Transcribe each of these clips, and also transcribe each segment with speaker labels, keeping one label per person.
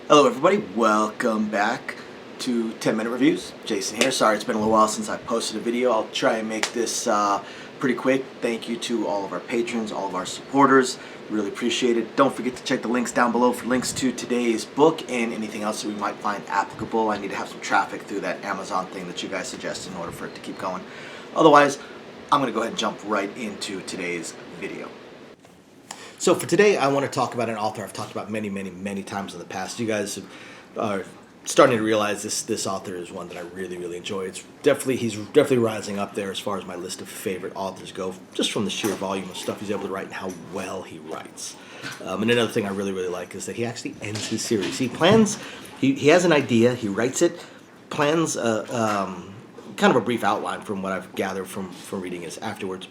Speaker 1: Hello everybody, welcome back to 10 Minute Reviews. Jason here. Sorry it's been a little while since I posted a video. I'll try and make this pretty quick. Thank you to all of our patrons, all of our supporters. Really appreciate it. Don't forget to check the links down below for links to today's book and anything else that we might find applicable. I need to have some traffic through that Amazon thing that you guys suggest in order for it to keep going. Otherwise, I'm going to go ahead and jump right into today's video. So for today, I want to talk about an author I've talked about many times in the past. You guys are starting to realize this author is one that I really enjoy. He's definitely rising up there as far as my list of favorite authors go, just from the sheer volume of stuff he's able to write and how well he writes. And another thing I really like is that he actually ends his series. He has an idea, he writes it, plans kind of a brief outline from what I've gathered from reading his afterwards,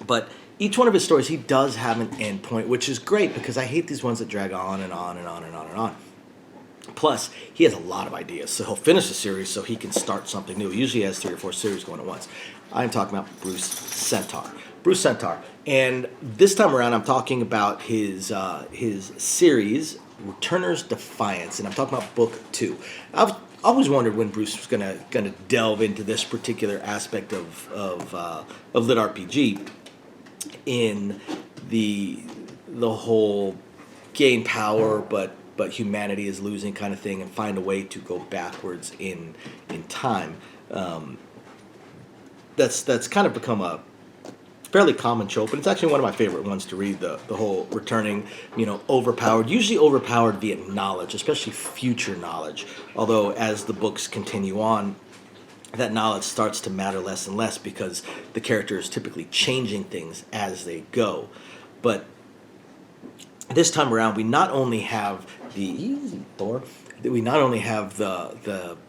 Speaker 1: but each one of his stories, he does have an end point, which is great because I hate these ones that drag on and on. Plus, he has a lot of ideas, so he'll finish a series so he can start something new. He usually has 3 or 4 series going at once. I'm talking about Bruce Sentar. Bruce Sentar. And this time around, I'm talking about his series, Returner's Defiance, and I'm talking about book 2. I've always wondered when Bruce was gonna delve into this particular aspect of lit RPG, in the whole gain power but humanity is losing kind of thing, and find a way to go backwards in time. That's kind of become a fairly common trope, and it's actually one of my favorite ones to read, the whole returning, usually overpowered via knowledge, especially future knowledge, although as the books continue on, that knowledge starts to matter less and less because the character is typically changing things as they go. But this time around, we not only have the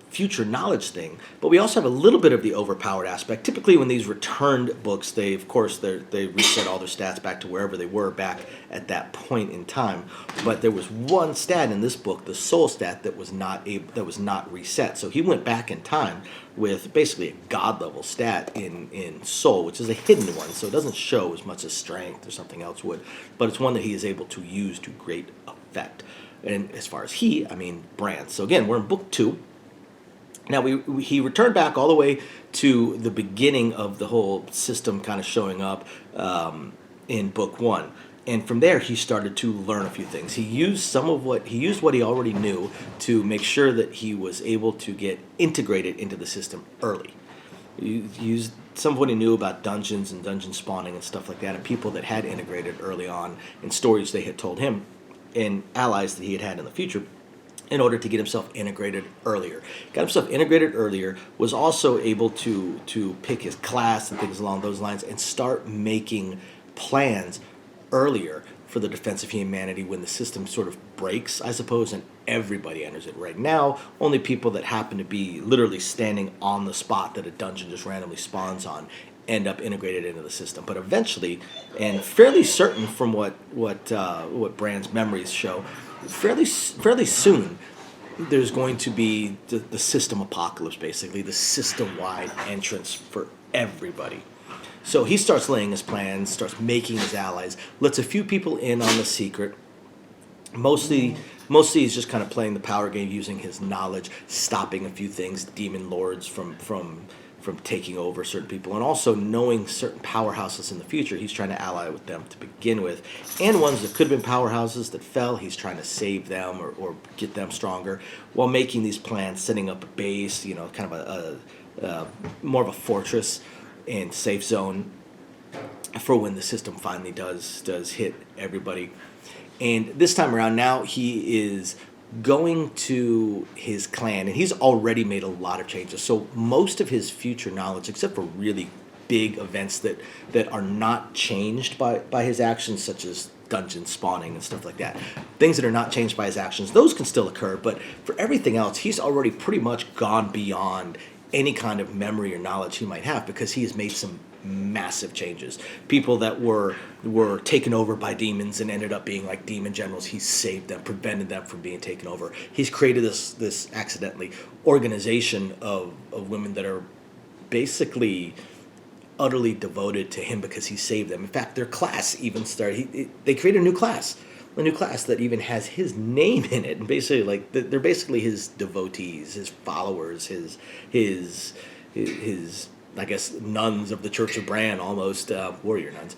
Speaker 1: future knowledge thing, but we also have a little bit of the overpowered aspect. Typically, when these returned books, they reset all their stats back to wherever they were back at that point in time. But there was one stat in this book, the soul stat, that was not reset. So he went back in time with basically a god level stat in soul, which is a hidden one, so it doesn't show as much as strength or something else would, but it's one that he is able to use to great effect. And as far as I mean Brand. So again, we're in book 2. Now, he returned back all the way to the beginning of the whole system kind of showing up in book 1. And from there, he started to learn a few things. He used what he already knew to make sure that he was able to get integrated into the system early. He used some of what he knew about dungeons and dungeon spawning and stuff like that, and people that had integrated early on, and stories they had told him, and allies that he had in the future, in order to get himself integrated earlier. Got himself integrated earlier, was also able to pick his class and things along those lines, and start making plans earlier for the defense of humanity when the system sort of breaks, I suppose, and everybody enters it. Right now, only people that happen to be literally standing on the spot that a dungeon just randomly spawns on end up integrated into the system. But eventually, and fairly certain from what Brand's memories show, fairly soon, there's going to be the system apocalypse, basically, the system-wide entrance for everybody. So he starts laying his plans, starts making his allies, lets a few people in on the secret. Mostly he's just kind of playing the power game, using his knowledge, stopping a few things, demon lords from taking over certain people, and also knowing certain powerhouses in the future. He's trying to ally with them to begin with, and ones that could have been powerhouses that fell, he's trying to save them or get them stronger while making these plans, setting up a base, kind of a more of a fortress and safe zone for when the system finally does hit everybody. And this time around, now he is going to his clan, and he's already made a lot of changes. So most of his future knowledge, except for really big events that are not changed by his actions, such as dungeon spawning and stuff like that, things that are not changed by his actions, those can still occur. But for everything else, he's already pretty much gone beyond any kind of memory or knowledge he might have, because he has made some massive changes. People that were taken over by demons and ended up being like demon generals, he's saved them, prevented them from being taken over. He's created this accidentally organization of women that are basically utterly devoted to him because he saved them. In fact, their class even started. They created a new class. a new class that even has his name in it, and basically like they're basically his devotees, his followers, his I guess nuns of the Church of Bran, almost warrior nuns.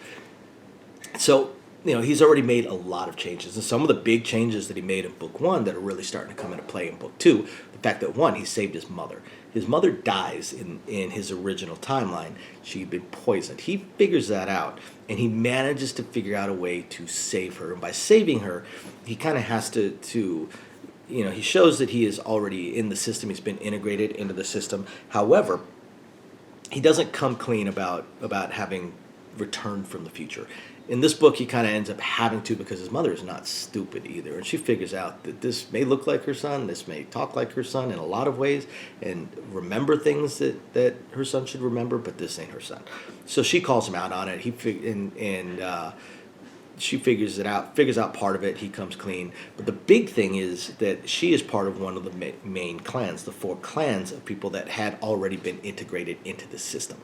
Speaker 1: So, he's already made a lot of changes. And some of the big changes that he made in book one that are really starting to come into play in book two, the fact that one, he saved his mother. His mother dies in his original timeline. She'd been poisoned. He figures that out, and he manages to figure out a way to save her. And by saving her, he kind of has to he shows that he is already in the system. He's been integrated into the system. However, he doesn't come clean about having returned from the future. In this book, he kind of ends up having to, because his mother is not stupid either, and she figures out that this may look like her son, this may talk like her son in a lot of ways, and remember things that her son should remember, but this ain't her son. So she calls him out on it. She figures out part of it. He comes clean. But the big thing is that she is part of one of the main clans, the 4 clans of people that had already been integrated into the system.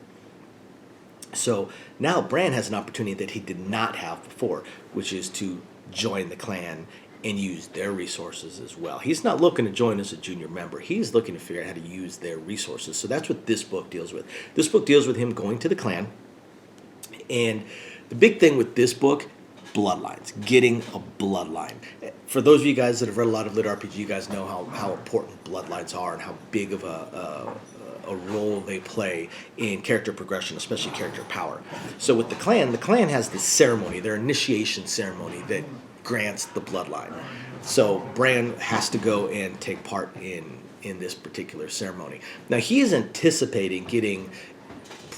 Speaker 1: So now Bran has an opportunity that he did not have before, which is to join the clan and use their resources as well. He's not looking to join as a junior member. He's looking to figure out how to use their resources. So that's what this book deals with. This book deals with him going to the clan. And the big thing with this book, bloodlines, getting a bloodline. For those of you guys that have read a lot of lit RPG, you guys know how important bloodlines are and how big of a role they play in character progression, especially character power. So with the clan has this ceremony, their initiation ceremony that grants the bloodline. So Bran has to go and take part in this particular ceremony. Now he is anticipating getting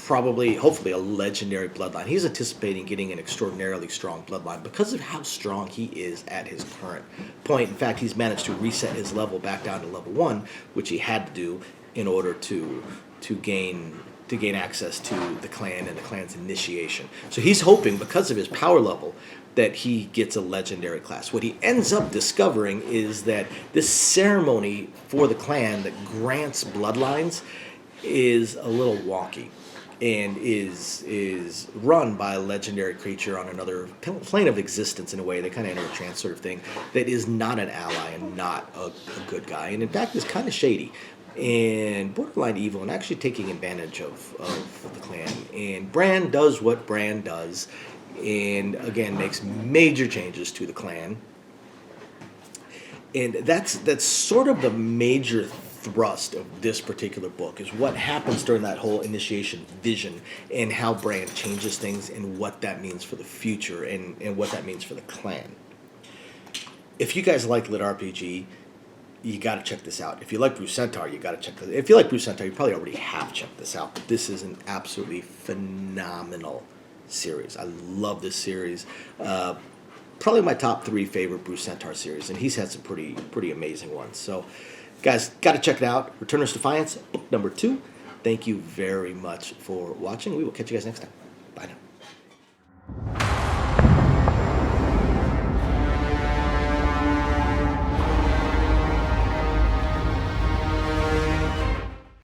Speaker 1: hopefully a legendary bloodline. He's anticipating getting an extraordinarily strong bloodline because of how strong he is at his current point. In fact, he's managed to reset his level back down to level 1, which he had to do in order to gain access to the clan and the clan's initiation. So he's hoping, because of his power level, that he gets a legendary class. What he ends up discovering is that this ceremony for the clan that grants bloodlines is a little wonky, and is run by a legendary creature on another plane of existence, in a way. They kind of enter a trance sort of thing, that is not an ally and not a good guy, and in fact is kind of shady and borderline evil, and actually taking advantage of the clan. And Bran does what Bran does, and again makes major changes to the clan. And that's sort of the major thrust of this particular book, is what happens during that whole initiation vision, and how Bran changes things, and what that means for the future, and what that means for the clan. If you guys like lit RPG, you got to check this out. If you like Bruce Sentar, you got to check this. If you like Bruce Sentar, you probably already have checked this out. But this is an absolutely phenomenal series. I love this series. Probably my top 3 favorite Bruce Sentar series, and he's had some pretty amazing ones. So, guys, got to check it out. Returners Defiance, book number 2. Thank you very much for watching. We will catch you guys next time. Bye now.